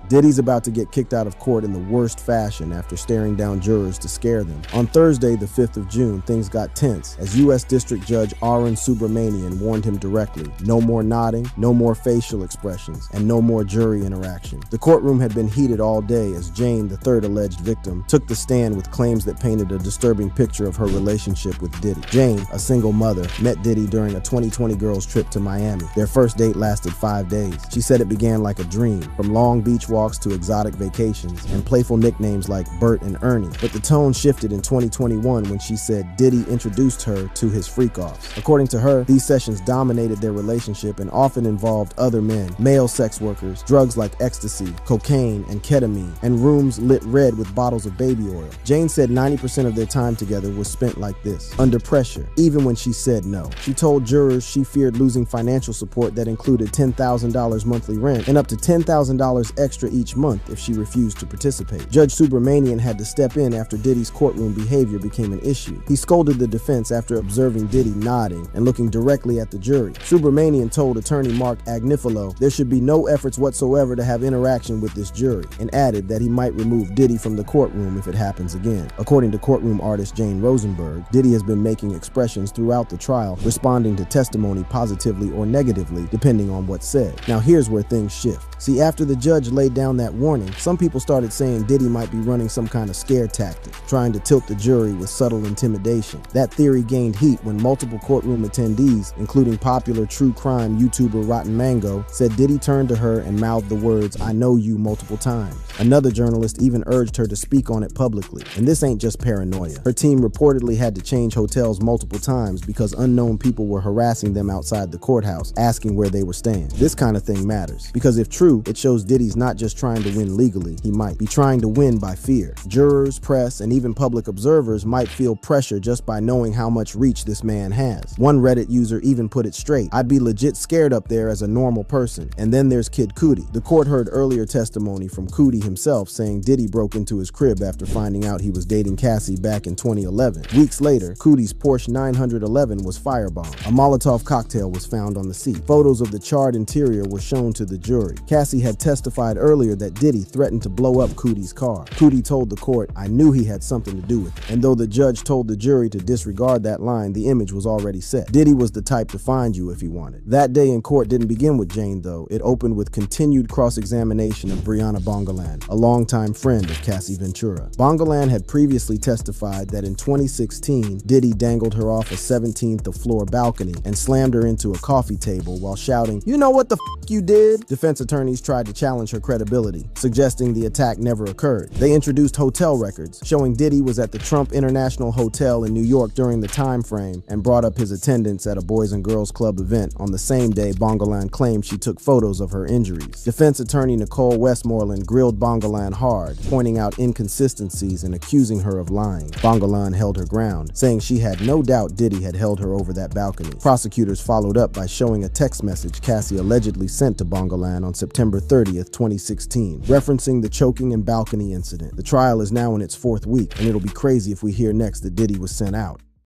Diddy's about to get kicked out of court in the worst fashion after staring down jurors to scare them. On Thursday, the 5th of June, things got tense as U.S. District Judge Aaron Subramanian warned him directly: no more nodding, no more facial expressions, and no more jury interaction. The courtroom had been heated all day as Jane, the third alleged victim, took the stand with claims that painted a disturbing picture of her relationship with Diddy. Jane, a single mother, met Diddy during a 2020 girls trip to Miami. Their first date lasted 5 days. She said it began like a dream, from long beach walks to exotic vacations and playful nicknames like Bert and Ernie. But the tone shifted in 2021 when she said Diddy introduced her to his freak-offs. According to her, these sessions dominated their relationship and often involved other men, male sex workers, drugs like ecstasy, cocaine, and ketamine, and rooms lit red with bottles of baby oil. Jane said 90% of their time together was spent like this, under pressure, even when she said no. She told jurors she feared losing financial support that included $10,000 monthly rent and up to $10,000 extra each month if she refused to participate. Judge Subramanian had to step in after Diddy's courtroom behavior became an issue. He scolded the defense after observing Diddy nodding and looking directly at the jury. Subramanian told attorney Mark Agnifilo there should be no efforts whatsoever to have interaction with this jury, and added that he might remove Diddy from the courtroom if it happens again. According to courtroom artist Jane Rosenberg, Diddy has been making expressions throughout the trial, responding to testimony positively or negatively depending on what's said. Now here's where things shift. See, after the judge laid down that warning, some people started saying Diddy might be running some kind of scare tactic, trying to tilt the jury with subtle intimidation. That theory gained heat when multiple courtroom attendees, including popular true crime YouTuber Rotten Mango, said Diddy turned to her and mouthed the words, "I know you," multiple times. Another journalist even urged her to speak on it publicly. And this ain't just paranoia. Her team reportedly had to change hotels multiple times because unknown people were harassing them outside the courthouse, asking where they were staying. This kind of thing matters, because if true, it shows Diddy's not just trying to win legally, he might be trying to win by fear. Jurors, press, and even public observers might feel pressure just by knowing how much reach this man has. One Reddit user even put it straight: "I'd be legit scared up there as a normal person." And then there's Kid Cudi. The court heard earlier testimony from Cudi himself saying Diddy broke into his crib after finding out he was dating Cassie back in 2011. Weeks later, Cudi's Porsche 911 was firebombed. A Molotov cocktail was found on the seat. Photos of the charred interior were shown to the jury. Cassie had testified earlier that Diddy threatened to blow up Cudi's car. Cudi told the court, "I knew he had something to do with it." And though the judge told the jury to disregard that line, the image was already set. Diddy was the type to find you if he wanted. That day in court didn't begin with Jane, though. It opened with continued cross-examination of Brianna Bongolan, a longtime friend of Cassie Ventura. Bongolan had previously testified that in 2016, Diddy dangled her off a 17th floor balcony and slammed her into a coffee table while shouting, "You know what the f you did?" Defense attorneys tried to challenge her credibility, suggesting the attack never occurred. They introduced hotel records showing Diddy was at the Trump International Hotel in New York during the time frame and brought up his attendance at a Boys and Girls Club event on the same day Bongolan claimed she took photos of her injuries. Defense attorney Nicole Westmoreland grilled Bongolan hard, pointing out inconsistencies and accusing her of lying. Bongolan held her ground, saying she had no doubt Diddy had held her over that balcony. Prosecutors followed up by showing a text message Cassie allegedly sent to Bongolan on September 30th, 2016, referencing the choking and balcony incident. The trial is now in its 4th week, and it'll be crazy if we hear next that Diddy was sent out.